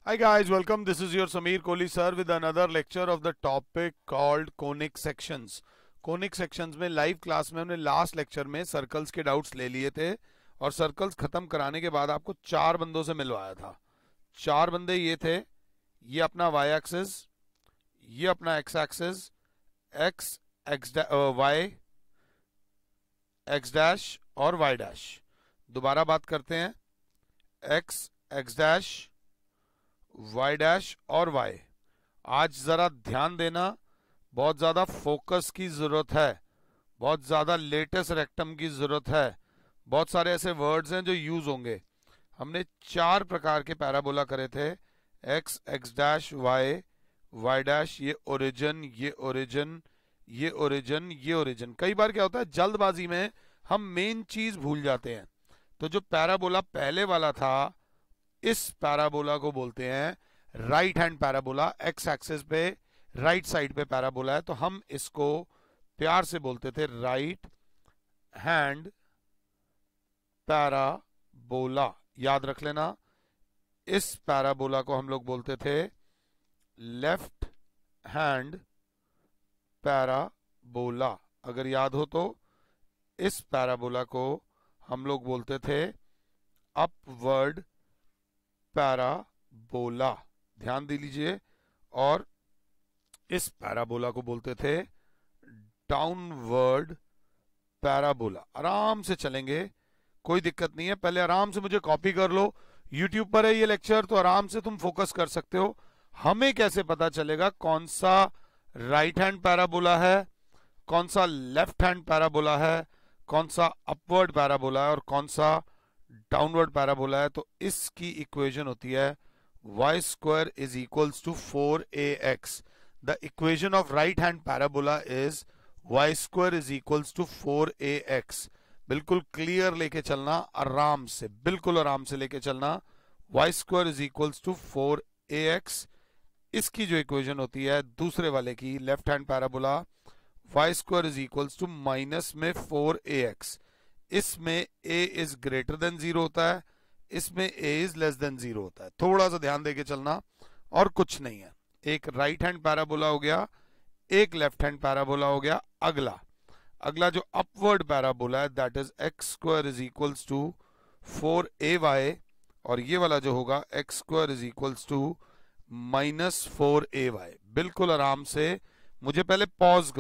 Hi guys, welcome. This is your Sameer Kohli sir with another lecture of the topic called conic sections. Conic sections में live class में हमने last lecture में circles के doubts ले लिए थे और सर्कल्स खत्म कराने के बाद आपको 4 बंदों से मिलवाया था। 4 बंदे ये थे, ये अपना वाई एक्सिस, ये अपना X axis, Y X dash और वाई डैश। दोबारा बात करते हैं, X X dash Y dash और वाई। आज जरा ध्यान देना, बहुत ज्यादा फोकस की जरूरत है, बहुत ज्यादा लेटेस्ट रेक्टम की जरूरत है। बहुत सारे ऐसे वर्ड्स हैं जो यूज होंगे। हमने 4 प्रकार के पैराबोला करे थे, X X dash Y Y dash, ये ओरिजिन, ये ओरिजिन, ये ओरिजिन, ये ओरिजिन। कई बार क्या होता है, जल्दबाजी में हम मेन चीज भूल जाते हैं। तो जो पैराबोला पहले वाला था, इस पैराबोला को बोलते हैं right hand parabola. X axis पे राइट साइड पे पैराबोला है, तो हम इसको प्यार से बोलते थे राइट हैंड पैराबोला। याद रख लेना, इस पैराबोला को हम लोग बोलते थे लेफ्ट हैंड पैराबोला। अगर याद हो तो इस पैराबोला को हम लोग बोलते थे अपवर्ड पैराबोला। ध्यान दे लीजिए। और इस पैराबोला को बोलते थे डाउनवर्ड पैराबोला। आराम से चलेंगे, कोई दिक्कत नहीं है। पहले आराम से मुझे कॉपी कर लो, यूट्यूब पर है ये लेक्चर, तो आराम से तुम फोकस कर सकते हो। हमें कैसे पता चलेगा कौन सा राइट हैंड पैराबोला है, कौन सा लेफ्ट हैंड पैराबोला है, कौन सा अपवर्ड पैराबोला है और कौन सा डाउनवर्ड पैराबोला है? तो इसकी इक्वेशन होती है y square is equals to 4ax. The equation of right hand parabola is y square is equals to 4ax. बिल्कुल क्लियर लेके चलना, आराम से, बिल्कुल आराम से लेके चलना। y square is equals to 4ax। इसकी जो इक्वेशन होती है दूसरे वाले की, left hand parabola, y square is equals to minus में 4ax। इसमें a इज ग्रेटर देन 0 होता है, इसमें a इज लेस देन 0 होता है। थोड़ा सा ध्यान देके चलना और कुछ नहीं है। एक राइट हैंड पैराबोला हो गया, एक लेफ्ट हैंड पैराबोला हो गया। अगला जो अपवर्ड पैराबोला है, that is X square is equals to 4ay, और ये वाला जो होगा X square is equals to minus 4ay। बिल्कुल आराम से मुझे पहले पॉज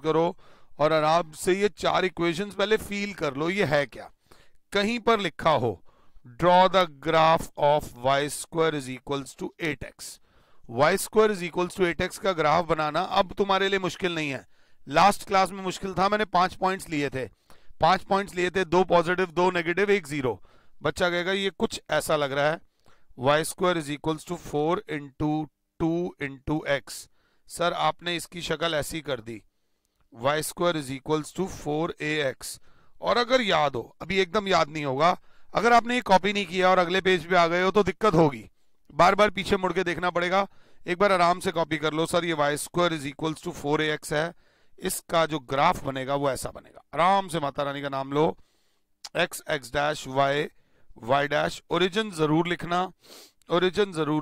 करो, और आराम से ये 4 इक्वेशंस पहले फील कर लो, ये है क्या। कहीं पर लिखा हो draw the graph of Y square is equals to 8x। Y square is equals to 8x का ग्राफ बनाना अब तुम्हारे लिए मुश्किल नहीं है। लास्ट क्लास में मुश्किल था, मैंने 5 पॉइंट्स लिए थे, 2 पॉजिटिव 2 नेगेटिव 1 0। बच्चा कहेगा ये कुछ ऐसा लग रहा है, Y square is equals to 4 into 2 into X. Sir आपने इसकी शक्ल ऐसी कर दी, y square is equals to 4ax। और अगर याद हो, अभी एकदम याद नहीं होगा, अगर आपने ये कॉपी नहीं किया और अगले पेज पे आ गए हो तो दिक्कत होगी, बार बार पीछे मुड़ के देखना पड़ेगा। एक बार आराम से कॉपी कर लो। सर ये y square is equals to 4ax है, इसका जो ग्राफ बनेगा वो ऐसा बनेगा। आराम से माता रानी का नाम लो, x x dash y y dash. Origin जरूर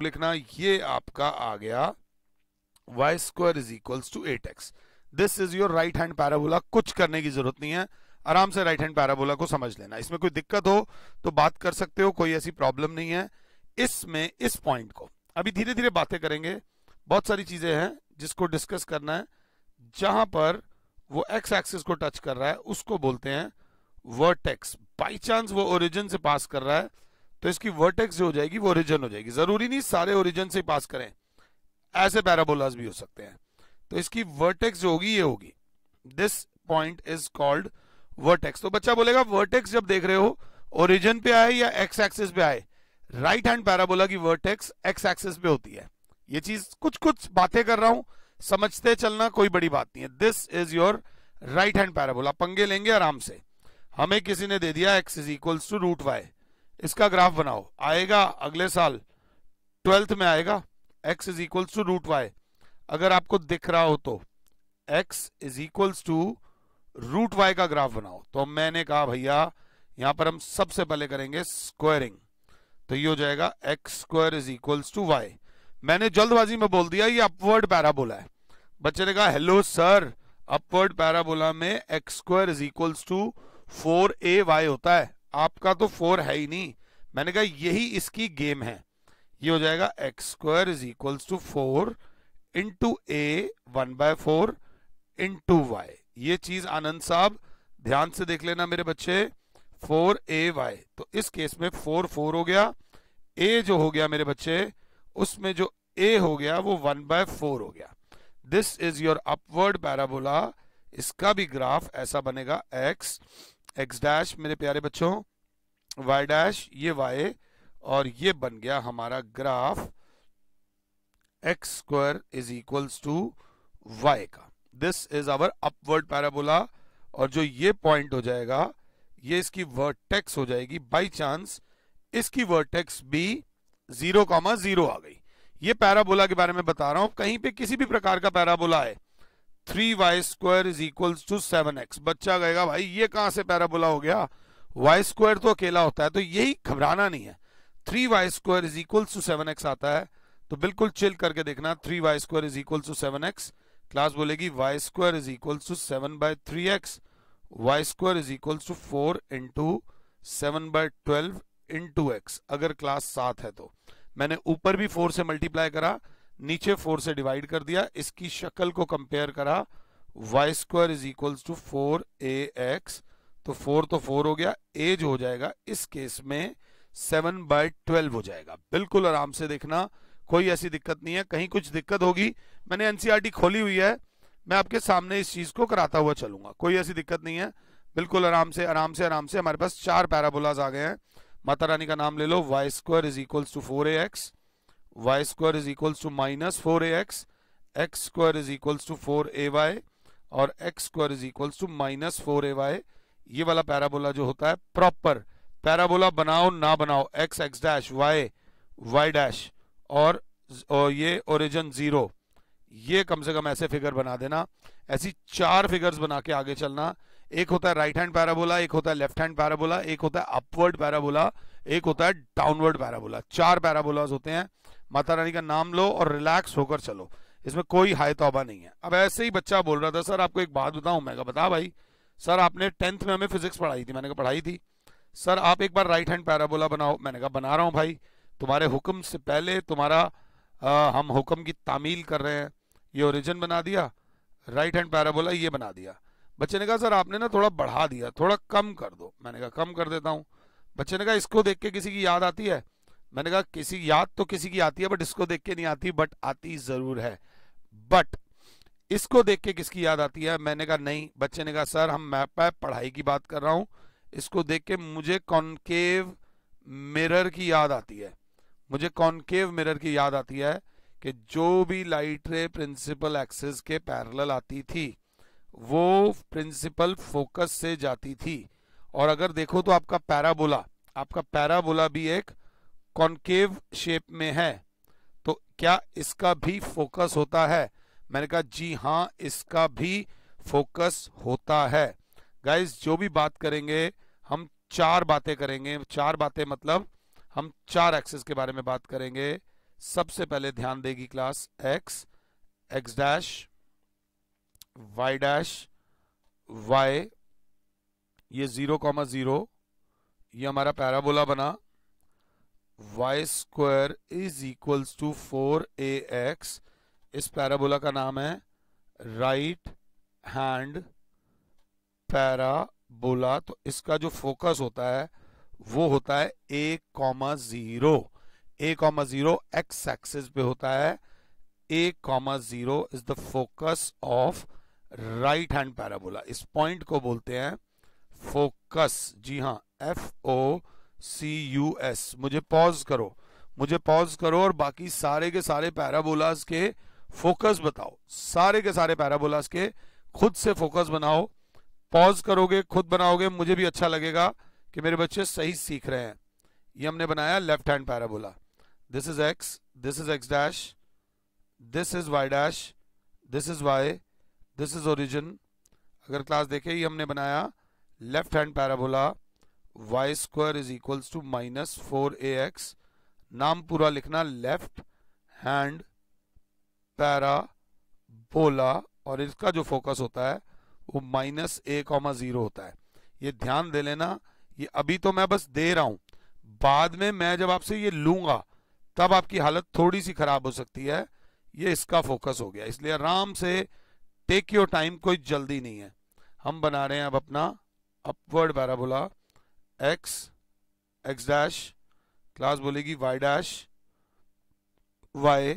लिखना, ये आपका आ गया y square is equals to 8x। This is your right hand parabola. कुछ करने की जरूरत नहीं है, आराम से राइट हैंड पैराबोला को समझ लेना। इसमें कोई दिक्कत हो तो बात कर सकते हो, कोई ऐसी प्रॉब्लम नहीं है। इसमें इस पॉइंट को अभी धीरे धीरे बातें करेंगे, बहुत सारी चीजें हैं जिसको डिस्कस करना है। जहां पर वो एक्स एक्सिस को टच कर रहा है उसको बोलते हैं वर्टेक्स। बाई चांस वो ओरिजिन से पास कर रहा है तो इसकी वर्टेक्स जो हो जाएगी वो ओरिजिन हो जाएगी। जरूरी नहीं सारे ओरिजिन से पास करें, ऐसे पैराबोलास भी हो सकते हैं। तो इसकी वर्टेक्स जो होगी ये होगी, this point is called vertex. तो बच्चा बोलेगा वर्टेक्स जब देख रहे हो ओरिजिन पे आए या एक्स एक्सिस पे आए, राइट हैंड पैराबोला की वर्टेक्स एक्स एक्सिस पे होती है। ये चीज कुछ बातें कर रहा हूं, समझते चलना, कोई बड़ी बात नहीं है। This is your right hand parabola. पंगे लेंगे आराम से। हमें किसी ने दे दिया X is equals to root Y, इसका ग्राफ बनाओ, आएगा अगले साल 12th में आएगा, X is equals to root Y. अगर आपको दिख रहा हो तो x is equals to root Y का ग्राफ बनाओ। तो मैंने कहा भैया यहां पर हम सबसे पहले करेंगे स्क्वायरिंग। तो ये हो जाएगा X square is equals to Y. मैंने जल्दबाजी में बोल दिया ये अपवर्ड पैराबोला है। बच्चे ने कहा हेलो सर, अपवर्ड पैराबोला में X square is equals to 4ay होता है, आपका तो 4 है ही नहीं। मैंने कहा यही इसकी गेम है। ये हो जाएगा X square is equals to 4 into A 1/4 into Y. ये चीज आनंद साहब ध्यान से देख लेना मेरे बच्चे, 4ay। तो इस केस में 4 4 हो गया, a जो हो गया मेरे बच्चे उसमें जो a हो गया वो 1/4 हो गया। This is your upward parabola. इसका भी ग्राफ ऐसा बनेगा x डैश मेरे प्यारे बच्चों, y डैश ये y, और ये बन गया हमारा graph X square is equals to y का। This is our upward parabola. और जो ये पॉइंट हो जाएगा ये इसकी वर्टेक्स हो जाएगी। बाय चांस इसकी वर्टेक्स भी 0,0 आ गई। ये पैराबोला के बारे में बता रहा हूं, कहीं पे किसी भी प्रकार का पैराबोला है 3y square is equals to 7x, बच्चा कहेगा भाई ये कहां से पैराबोला हो गया, y स्क्वायर तो अकेला होता है। तो यही घबराना नहीं है, 3y square is equals to 7x आता है तो बिल्कुल चिल करके देखना। 3y square is equals to 7x, class बोलेगी y square is equals to 7/3x, y square is equals to 4 into 7/12 into x। अगर क्लास 7 है तो मैंने ऊपर भी 4 से मल्टीप्लाई करा, नीचे 4 से डिवाइड कर दिया, इसकी शक्ल को कंपेयर करा, y square is equals to 4ax। तो 4 तो 4 हो गया, a जो हो जाएगा इस केस में 7/12 हो जाएगा। बिल्कुल आराम से देखना, कोई ऐसी दिक्कत नहीं है। कहीं कुछ दिक्कत होगी, मैंने एनसीईआरटी खोली हुई है, मैं आपके सामने इस चीज को कराता हुआ चलूंगा, कोई ऐसी दिक्कत नहीं है। बिल्कुल आराम से आराम से आराम से। हमारे पास 4 पैराबोलाज आ गए हैं। माता रानी का नाम ले लो, y square is equals to 4ax, y square is equals to -4ax, x square is equals to 4ay और x square is equals to -4ay। ये वाला पैराबोला जो होता है प्रॉपर पैराबोला, बनाओ ना बनाओ x x dash y dash और ये ओरिजिन 0, ये कम से कम ऐसे फिगर बना देना। ऐसी 4 फिगर्स बना के आगे चलना। एक होता है राइट हैंड पैराबोला, एक होता है लेफ्ट हैंड पैराबोला, एक होता है अपवर्ड पैराबोला, एक होता है डाउनवर्ड पैराबोला। 4 पैराबोलाज होते हैं। माता रानी का नाम लो और रिलैक्स होकर चलो, इसमें कोई हाय तौबा नहीं है। अब ऐसे ही बच्चा बोल रहा था सर आपको एक बात बताऊं, मैं कहा बता भाई। सर आपने 10th में हमें फिजिक्स पढ़ाई थी, मैंने कहा पढ़ाई थी। सर आप एक बार राइट हैंड पैराबोला बनाओ, मैंने कहा बना रहा हूं भाई, तुम्हारे हुक्म से पहले तुम्हारा हम हुक्म की तामील कर रहे हैं। ये ओरिजिन बना दिया, राइट हैंड पैराबोला ये बना दिया। बच्चे ने कहा सर आपने ना थोड़ा बढ़ा दिया, थोड़ा कम कर दो। मैंने कहा कम कर देता हूं। बच्चे ने कहा इसको देख के किसी की याद आती है? मैंने कहा किसी याद तो किसी की आती है, बट इसको देख के नहीं आती, बट आती जरूर है। बट इसको देख के किसकी याद आती है? मैंने कहा नहीं। बच्चे ने कहा सर हम मैप पे पढ़ाई की बात कर रहा हूं, इसको देख के मुझे कॉनकेव मिरर की याद आती है। मुझे कॉनकेव मिरर की याद आती है कि जो भी लाइट रे प्रिंसिपल एक्सिस के पैरेलल आती थी वो प्रिंसिपल फोकस से जाती थी। और अगर देखो तो आपका पैराबोला भी एक कॉनकेव शेप में है, तो क्या इसका भी फोकस होता है? मैंने कहा जी हाँ, इसका भी फोकस होता है। गाइस जो भी बात करेंगे हम 4 बातें करेंगे। 4 बातें मतलब हम 4 एक्सिस के बारे में बात करेंगे। सबसे पहले ध्यान देगी class x, x dash, y dash, y, ये 0,0, ये हमारा पैराबोला बना। y square is equals to 4ax, इस पैराबोला का नाम है राइट हैंड पैराबोला। तो इसका जो फोकस होता है वो होता है a,0, a,0 एक्स एक्सिस पे होता है। a,0 is the focus of right hand parabola. इस पॉइंट को बोलते हैं फोकस। जी हाँ, FOCUS। मुझे पॉज करो और बाकी सारे के सारे पैराबोलास के फोकस बताओ। सारे के सारे पैराबोलास के खुद से फोकस बनाओ। पॉज करोगे, खुद बनाओगे, मुझे भी अच्छा लगेगा कि मेरे बच्चे सही सीख रहे हैं। ये हमने बनाया left hand parabola. This is x, this is x dash, this is y dash, this is y, this is origin. अगर क्लास देखे, ये हमने बनाया left hand parabola. y square is equals to -4ax, नाम पूरा लिखना, लेफ्ट हैंड पैराबोला, और इसका जो फोकस होता है वो -a,0 होता है। ये ध्यान दे लेना, ये अभी तो मैं बस दे रहा हूं, बाद में मैं जब आपसे ये लूंगा तब आपकी हालत थोड़ी सी खराब हो सकती है। ये इसका फोकस हो गया, इसलिए आराम से टेक योर टाइम, कोई जल्दी नहीं है। हम बना रहे हैं अब अपना upward parabola, x dash, class बोलेगी y डैश y,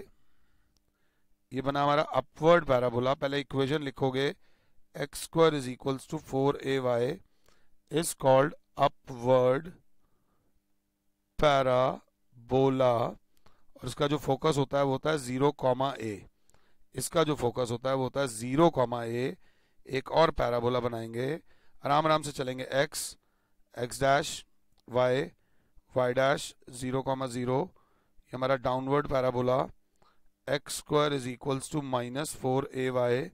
ये बना हमारा अपवर्ड पैराबोला। पहले इक्वेशन लिखोगे, x² = 4ay is called upward parabola, और इसका जो फोकस होता है वो होता है 0,a। इसका जो फोकस होता है वो होता है 0,a। एक और पैराबोला बनाएंगे, आराम आराम से चलेंगे, x डैश y डैश 0,0, ये हमारा डाउनवर्ड पैराबोला। x² = -4ay,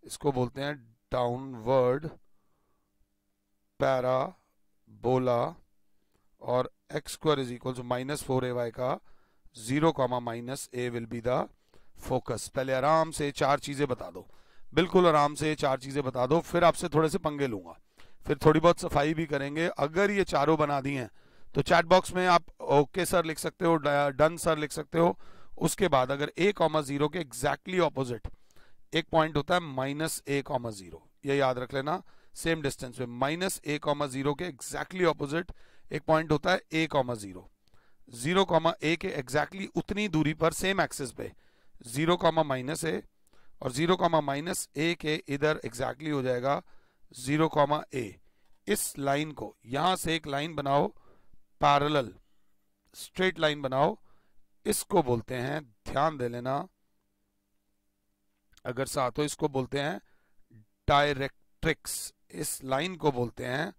इसको बोलते हैं डाउनवर्ड पैराबोला, और x² = -4ay का 0,-a will be the focus. पहले आराम से चार चीजें बता दो, बिल्कुल आराम से चार चीजें बता दो, फिर आपसे थोड़े से पंगे लूंगा, फिर थोड़ी बहुत सफाई भी करेंगे। अगर ये चारों बना दी हैं तो चैट बॉक्स में आप ओके सर लिख सकते हो, डन सर लिख सकते हो। उसके बाद अगर a,0 के एग्जैक्टली ऑपोजिट एक पॉइंट होता है -a,0, ये याद रख लेना, सेम डिस्टेंस पे -a,0 के एग्जैक्टली ऑपोजिट एक पॉइंट होता है a,0, 0,a के एग्जैक्टली उतनी दूरी पर सेम एक्सिस पे 0,-a, और 0,-a के इधर एग्जैक्टली हो जाएगा 0,a। इस लाइन को यहां से एक लाइन बनाओ, पैरेलल स्ट्रेट लाइन बनाओ, इसको बोलते हैं, ध्यान दे लेना अगर साथ हो, इसको बोलते हैं डायरेक्ट्रिक्स। इस लाइन को बोलते हैं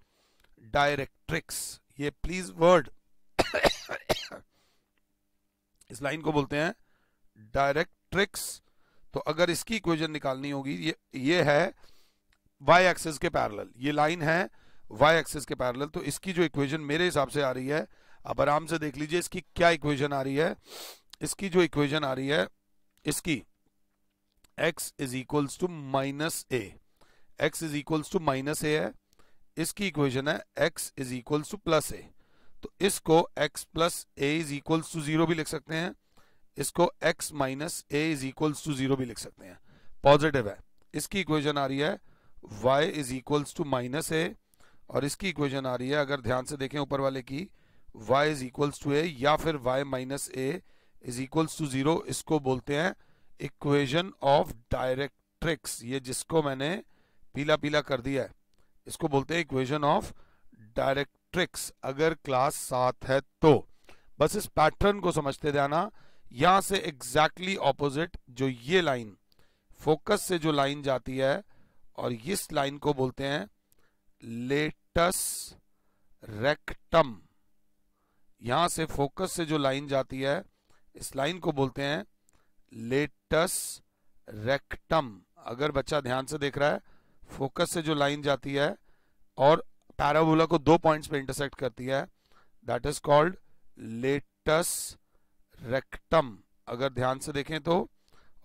डायरेक्ट्रिक्स, ये प्लीज वर्ड इस लाइन को बोलते हैं डायरेक्ट्रिक्स। तो अगर इसकी इक्वेशन निकालनी होगी, ये है y एक्सिस के पैरेलल, ये लाइन है y एक्सिस के पैरेलल, तो इसकी जो इक्वेशन मेरे हिसाब से आ रही है, आप आराम से देख लीजिए इसकी क्या इक्वेशन आ रही है। इसकी जो इक्वेशन आ रही है, इसकी x = -a, x = -a है, इसकी इक्वेशन है x = +a। तो इसको x + a = 0 भी लिख सकते हैं, इसको x - a = 0 भी लिख सकते हैं, पॉजिटिव है। इसकी इक्वेशन आ रही है y = -a, और इसकी इक्वेशन आ रही है, अगर ध्यान से देखें ऊपर वाले की, y = a या फिर y - a = 0। इसको बोलते हैं इक्वेशन ऑफ डायरेक्ट्रिक्स, ये जिसको मैंने पीला पीला कर दिया है इसको बोलते हैं इक्वेशन ऑफ डायरेक्ट्रिक्स, अगर क्लास 7 है तो। बस इस पैटर्न को समझते जाना, यहां से एग्जैक्टली ऑपोजिट जो ये लाइन, फोकस से जो लाइन जाती है, और इस लाइन को बोलते हैं लेटस रेक्टम। यहां से फोकस से जो लाइन जाती है, इस लाइन को बोलते हैं लेटस रेक्टम। अगर बच्चा ध्यान से देख रहा है, फोकस से जो लाइन जाती है और पैराबोला को 2 पॉइंट्स पे इंटरसेक्ट करती है, that is called latus rectum. अगर ध्यान से देखें तो,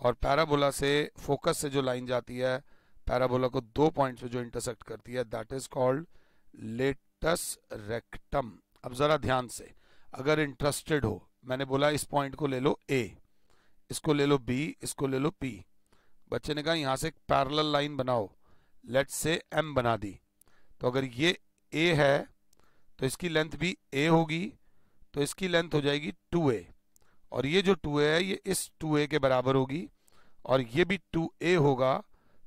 और पैराबोला से फोकस से जो लाइन जाती है, पैराबोला को 2 पॉइंट्स पे जो इंटरसेक्ट करती है, that is called latus rectum. अब जरा ध्यान से, अगर इंटरेस्टेड हो, मैंने बोला इस पॉइंट को ले लो A, इसको ले लो B, इसको ले लो P। बच्चे ने कहा यहां से एक पैरेलल लाइन बनाओ, लेट्स से M बना दी। तो अगर ये A है तो इसकी लेंथ भी A होगी, तो इसकी लेंथ हो जाएगी 2A, और ये जो 2A है ये इस 2A के बराबर होगी, और ये भी 2A होगा।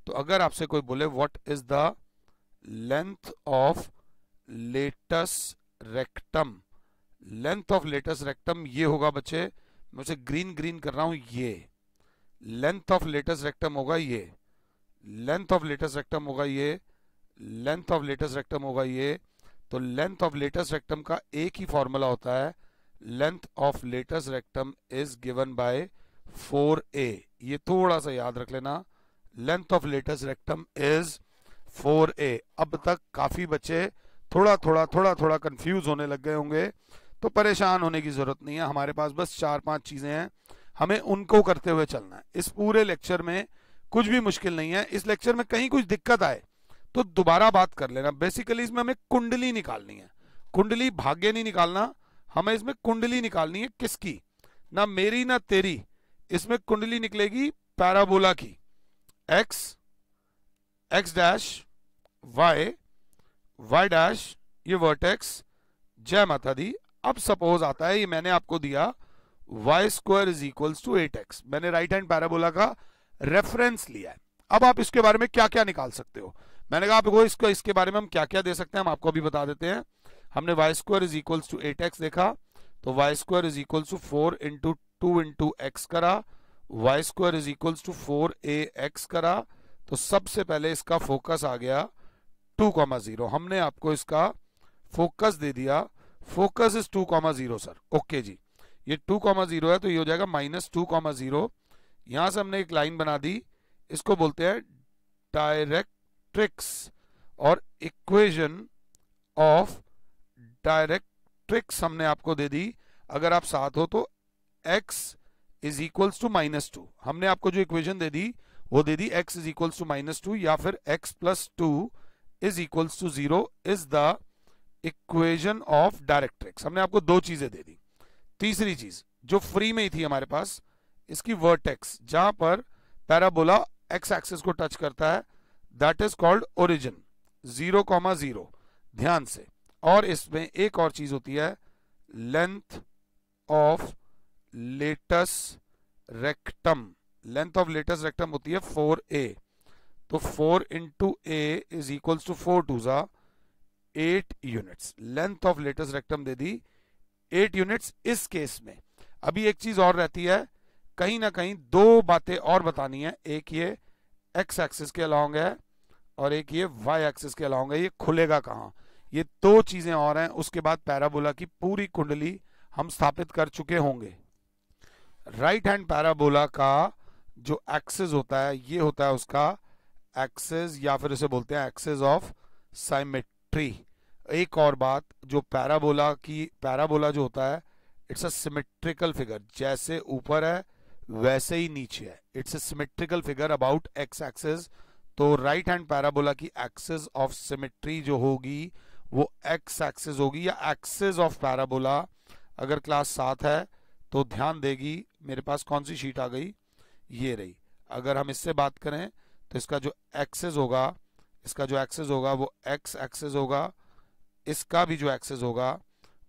तो अगर आपसे कोई बोले what is the length of latus rectum, length of latus rectum ये होगा बच्चे, मैं उसे ग्रीन ग्रीन कर रहा हूं, ये लेंथ ऑफ लेटस रेक्टम होगा, ये लेंथ ऑफ लेटस रेक्टम होगा, ये लेंथ ऑफ लेटस रेक्टम होगा ये। तो लेंथ ऑफ लेटस रेक्टम का एक ही फॉर्मूला होता है, length of latus rectum is given by 4a। ये थोड़ा सा याद रख लेना, length of latus rectum is 4a। अब तक काफी बच्चे थोड़ा थोड़ा कंफ्यूज होने लग गए होंगे, तो परेशान होने की जरूरत नहीं है, हमारे पास बस 4-5 चीजें हैं, हमें उनको करते हुए चलना है। इस पूरे लेक्चर में कुछ भी मुश्किल नहीं है। इस लेक्चर में कहीं कुछ दिक्कत आए तो दोबारा बात कर लेना। बेसिकली इसमें हमें कुंडली निकालनी है, कुंडली भाग्य नहीं निकालना, हमें इसमें कुंडली निकालनी है। किसकी? ना मेरी ना तेरी, इसमें कुंडली निकलेगी पैराबोला की। X, X dash, Y, Y dash, ये वर्टेक्स। जय माता दी। अब सपोज आता है, ये मैंने आपको दिया Y square is equals to 8x, मैंने राइट हैंड पैराबोला का रेफरेंस लिया है। अब आप इसके बारे में क्या क्या निकाल सकते हो? मैंने कहा आपको इसके बारे में हम क्या क्या दे सकते हैं, हम आपको अभी बता देते हैं। हमने Y square is equals to 8x देखा, तो Y square is equals to 4 into 2 into X करा, Y square is equals to 4ax करा। तो सबसे पहले इसका फोकस आ गया 2,0, हमने आपको इसका फोकस दे दिया, फोकस इज 2,0 सर। ओके जी, ये 2,0 है तो ये हो जाएगा -2,0। यहां से हमने एक लाइन बना दी, इसको बोलते हैं डायरेक्ट्रिक्स, और इक्वेशन ऑफ डायरेक्ट्रिक्स हमने आपको दे दी। अगर आप साथ हो तो x इज इक्वल्स टू -2, हमने आपको जो इक्वेशन दे दी वो दे दी x इज इक्वल्स टू -2 या फिर x plus 2 is equals to 0 is the equation of directrix. हमने आपको दो चीजें दे दी। तीसरी चीज जो फ्री में ही थी हमारे पास, इसकी वर्टेक्स, जहां पर पैराबोला x एक्सिस को टच करता है, दैट इज कॉल्ड ओरिजिन, 0,0, ध्यान से। और इसमें एक और चीज होती है, length of latus rectum, length of latus rectum होती है 4a, तो 4 into a is equals to 4 2 जा 8 units. Length of latus rectum दे दी 8 यूनिट्स इस केस में। अभी एक चीज और रहती है, कहीं ना कहीं दो बातें और बतानी है, एक ये x एक्सिस के अलोंग है और एक ये y एक्सिस के अलोंग है। ये खुलेगा कहां, ये दो चीजें और हैं। उसके बाद पैराबोला की पूरी कुंडली हम स्थापित कर चुके होंगे। राइट हैंड पैराबोला का जो एक्सिस होता है, ये होता है उसका एक्सिस, या फिर इसे बोलते हैं एक्सिस ऑफ साइमेट्री। एक और बात, जो पैराबोला जो होता है, इट्स अ सिमेट्रिकल फिगर, जैसे ऊपर है वैसे ही नीचे है। It's a symmetrical figure about x axis. तो राइट हैंड पैराबोला की एक्सिस ऑफ सिमेट्री जो होगी वो एक्स एक्सिस होगी, या एक्सिस ऑफ पैराबोला। अगर क्लास 7 है तो ध्यान देगी, मेरे पास कौन सी शीट आ गई, ये रही। अगर हम इससे बात करें तो इसका जो एक्सिस होगा, इसका जो एक्सिस होगा वो एक्स एक्सिस होगा, इसका भी जो एक्सिस होगा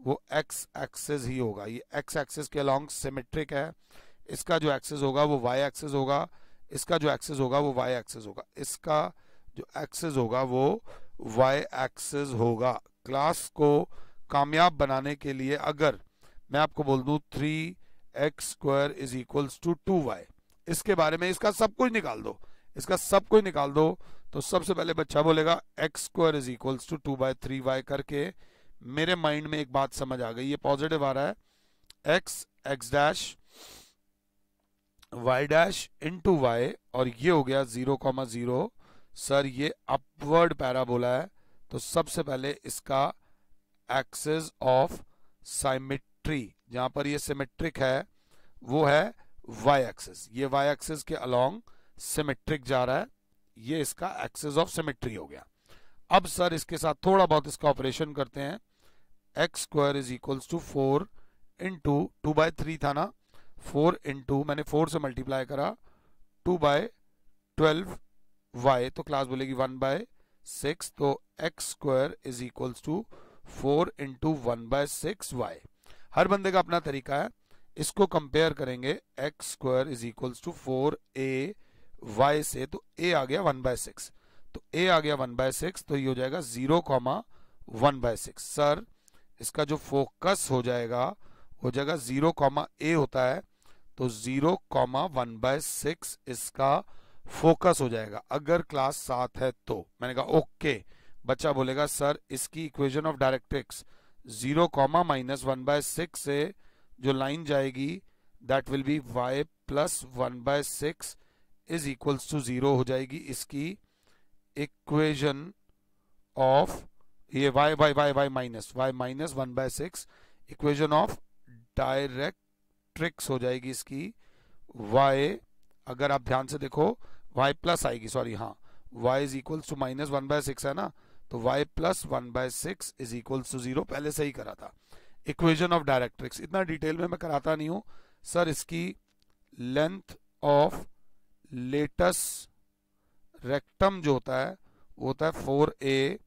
वो एक्स एक्सिस ही होगा। ये एक्स एक्सिस के अलोंग सिमेट्रिक है। इसका जो एक्सिस होगा वो वाई एक्सिस होगा, इसका जो एक्सिस होगा वो वाई एक्सिस होगा, इसका जो एक्सिस होगा वो वाई एक्सिस होगा। क्लास को कामयाब बनाने के लिए अगर मैं आपको बोल दूं 3x² is equals to 2y, इसके बारे में इसका सब कुछ निकाल दो, इसका सब कुछ निकाल दो, तो सबसे पहले बच्चा बोलेगा x² is equals to 2/3y करके मेरे माइंड में एक बात समझ आ गई, ये पॉजिटिव आ रहा है, x dash y dash into y, और ये हो गया 0,0। सर ये अपवर्ड पैराबोला है, तो सबसे पहले इसका एक्सिस ऑफ साइमेट्री, जहां पर ये सिमेट्रिक है, वो है y एक्सिस। ये y एक्सिस के अलोंग सिमेट्रिक जा रहा है, ये इसका एक्सिस ऑफ सिमेट्री हो गया। अब सर इसके साथ थोड़ा बहुत इसका ऑपरेशन करते हैं। x² is equals to 4 into 2/3 था ना, 4 इंटू मैंने 4 से मल्टीप्लाई करा 2/12y, तो क्लास बोलेगी 1/6, तो x² is equals to 4 into 1/6y। हर बंदे का अपना तरीका है, इसको कंपेयर करेंगे x² is equals to 4ay से, तो a आ गया 1/6, तो a आ गया 1/6, तो ये हो जाएगा 0,1/6। सर इसका जो फोकस हो जाएगा 0,a होता है, तो 0,1/6 इसका फोकस हो जाएगा अगर क्लास 7 है तो। मैंने कहा ओके। बच्चा बोलेगा सर इसकी इक्वेशन ऑफ डायरेक्ट्रिक्स 0,-1/6 से जो लाइन जाएगी that will be y plus 1/6 is equals to 0 हो जाएगी इसकी इक्वेशन ऑफ ये y minus 1/6 equation of directrix हो जाएगी इसकी y, अगर आप ध्यान से देखो y प्लस आएगी, सॉरी हाँ, y is equals to minus 1/6 है ना, तो y plus 1/6 is equals to 0, पहले से ही करा था। इक्वेशन ऑफ डायरेक्ट्रिक्स इतना डिटेल में मैं कराता नहीं हूं सर। इसकी लेंथ ऑफ लेटस रेक्टम जो होता है वो होता है 4a,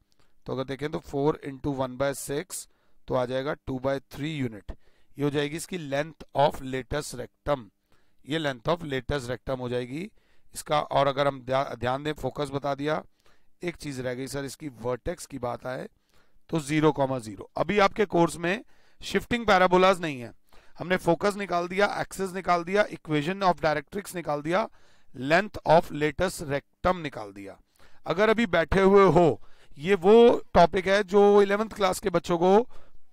तो अगर देखें तो 4 इंटू 1/6 तो आ जाएगा 2/3 यूनिट। ये हो जाएगी इसकी लेंथ ऑफ लेटस रेक्टम, ये लेंथ ऑफ लेटस रेक्टम हो जाएगी इसका। और अगर हम ध्यान दें, फोकस बता दिया, एक चीज रह गई सर, इसकी वर्टेक्स की बात आए तो 0,0। अभी आपके कोर्स में शिफ्टिंग पैराबोलाज नहीं है, हमने फोकस निकाल दिया, एक्सिस निकाल दिया, इक्वेशन ऑफ डायरेक्ट्रिक्स निकाल दिया, लेंथ ऑफ लेटस रेक्टम निकाल दिया। अगर अभी बैठे हुए हो, ये वो टॉपिक है जो 11th क्लास के बच्चों को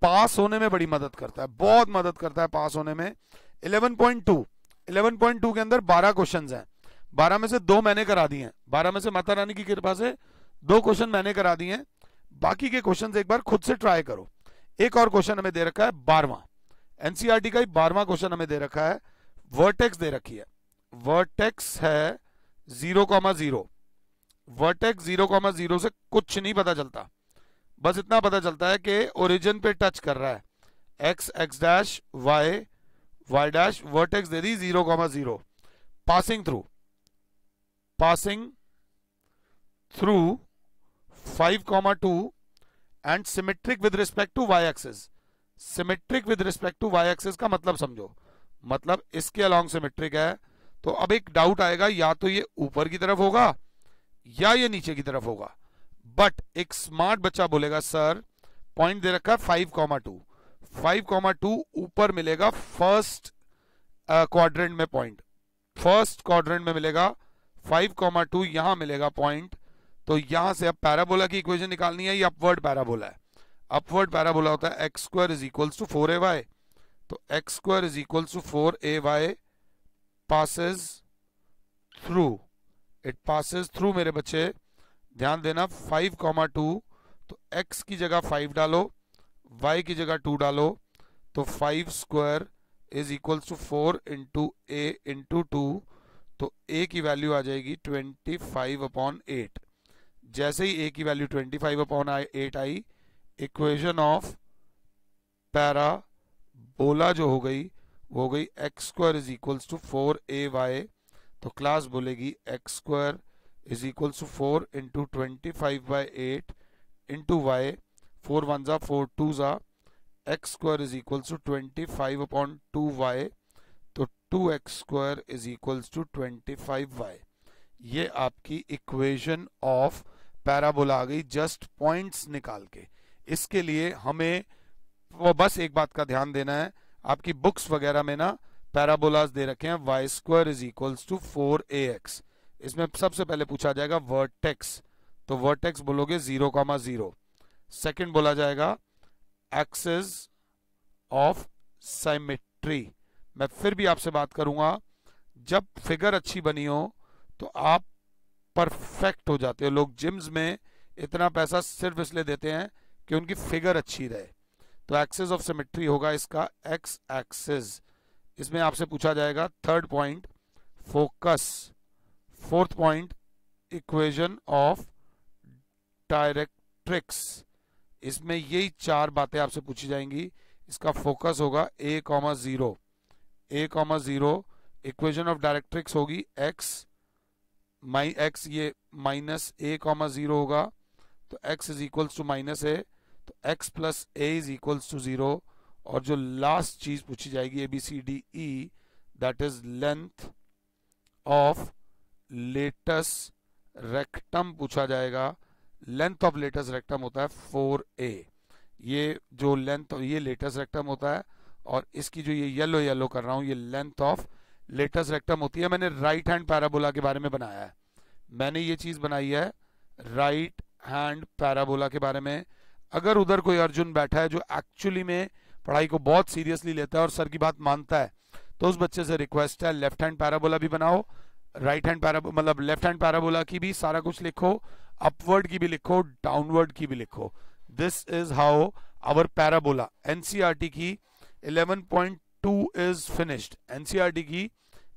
पास होने में बड़ी मदद करता है, बहुत मदद करता है पास होने में। 11.2 के अंदर 12 क्वेश्चंस हैं, 12 में से 2 मैंने करा दिए हैं, 12 में से माता रानी की कृपा से 2 क्वेश्चन मैंने करा दिए हैं। बाकी के क्वेश्चन एक बार खुद से ट्राई करो। एक और क्वेश्चन हमें दे रखा है 12वां, एनसीईआरटी का ही 12वां क्वेश्चन हमें दे रखा है, वर्टेक्स दे रखी है, वर्टेक्स है 0,0। वर्टेक्स 0,0 से कुछ नहीं पता चलता, बस इतना पता चलता है कि ओरिजिन पे टच कर रहा है, x x dash y y dash, vertex दे दी 0,0। Passing through 5,2 and symmetric with respect to y axis. Symmetric with respect to y axis का मतलब समझो, मतलब इसके अलोंग सिमेट्रिक है। तो अब एक डाउट आएगा, या तो ये ऊपर की तरफ होगा या ये नीचे की तरफ होगा, बट एक स्मार्ट बच्चा बोलेगा सर पॉइंट दे रखा है 5,2, 5,2 ऊपर मिलेगा फर्स्ट क्वाड्रेंट में पॉइंट, फर्स्ट क्वाड्रेंट में मिलेगा 5,2, यहां मिलेगा पॉइंट। तो यहां से अब पैराबोला की इक्वेशन निकालनी है, ये अपवर्ड पैराबोला है। अपवर्ड पैराबोला होता है x square is equals to 4ay, तो x square is equals to 4ay passes through, it passes through मेरे बच्चे ध्यान देना 5,2, तो x की जगह 5 डालो, y की जगह 2 डालो, तो 5 square is equals to 4 into a into 2, तो a की वैल्यू आ जाएगी 25/8। जैसे ही a की वैल्यू 25/8 आई, इक्वेशन ऑफ पैराबोला जो हो गई वो हो गई x square is equals to 4ay, तो क्लास बोलेगी x square is equals to 4 into 25/8 into y, 4 1 जा 4 2 जा, x square is equals to 25/2y, तो 2x square is equals to 25y। ये आपकी इक्वेशन ऑफ पैराबोला आ गई, जस्ट पॉइंट्स निकाल के। इसके लिए हमें वो बस एक बात का ध्यान देना है, आपकी बुक्स वगैरह में ना पैराबोलाज दे रखे हैं y square is equals to 4ax, इसमें सबसे पहले पूछा जाएगा वर्टेक्स, तो वर्टेक्स बोलोगे 0,0। सेकंड बोला जाएगा एक्सिस ऑफ सिमेट्री। मैं फिर भी आपसे बात करूंगा, जब फिगर अच्छी बनी हो तो आप परफेक्ट हो जाते हो। लोग जिम्स में इतना पैसा सिर्फ इसलिए देते हैं कि उनकी फिगर अच्छी रहे, तो एक्सिस ऑफ सिमेट्री होगा इसका x एक्सिस। इसमें आपसे पूछा जाएगा third point focus, fourth point equation of directrix. इसमें यही 4 बातें आपसे पूछी जाएंगी। इसका फोकस होगा a,0, a,0, equation of directrix होगी x ये माइनस a,0 होगा, तो x is equals to minus a, तो x plus a is equals to 0। और जो लास्ट चीज पूछी जाएगी ABCDE, that is length of latus rectum पूछा जाएगा। लेंथ ऑफ लेटस रेक्टम होता है 4a, ये जो लेंथ, ये लेटस रेक्टम होता है, और इसकी जो ये येलो येलो कर रहा हूं ये लेंथ ऑफ लेटस रेक्टम होती है। मैंने राइट हैंड पैराबोला के बारे में बनाया है, मैंने ये चीज बनाई है राइट हैंड पैराबोला के बारे में। अगर उधर कोई अर्जुन बैठा है जो एक्चुअली में पढ़ाई को बहुत सीरियसली लेता है और सर की बात मानता है, तो उस बच्चे से रिक्वेस्ट है लेफ्ट हैंड पैराबोला भी बनाओ, राइट हैंड पैराबोला मतलब लेफ्ट हैंड पैराबोला की भी सारा कुछ लिखो, अपवर्ड की भी लिखो, डाउनवर्ड की भी लिखो। This is how our parabola NCERT की 11.2 इज फिनिश्ड, एनसीईआरटी की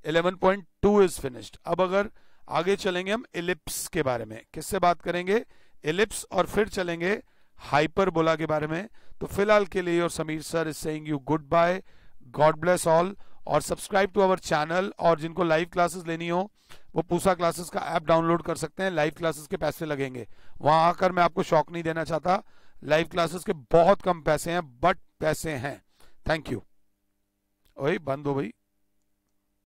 11.2 इज फिनिश्ड। अब अगर आगे चलेंगे हम इलिप्स के बारे में, किससे बात करेंगे, इलिप्स, और फिर चलेंगे हाइपरबोला के बारे में। तो फिलहाल के लिए और Sameer sir is saying you good bye, God bless all, और सब्सक्राइब टू अवर चैनल। और जिनको लाइव क्लासेस लेनी हो वो पूसा क्लासेस का ऐप डाउनलोड कर सकते हैं, लाइव क्लासेस के पैसे लगेंगे। वहां आकर मैं आपको शॉक नहीं देना चाहता, लाइव क्लासेस के बहुत कम पैसे हैं, बट पैसे हैं। Thank you. ओए बंद हो भाई।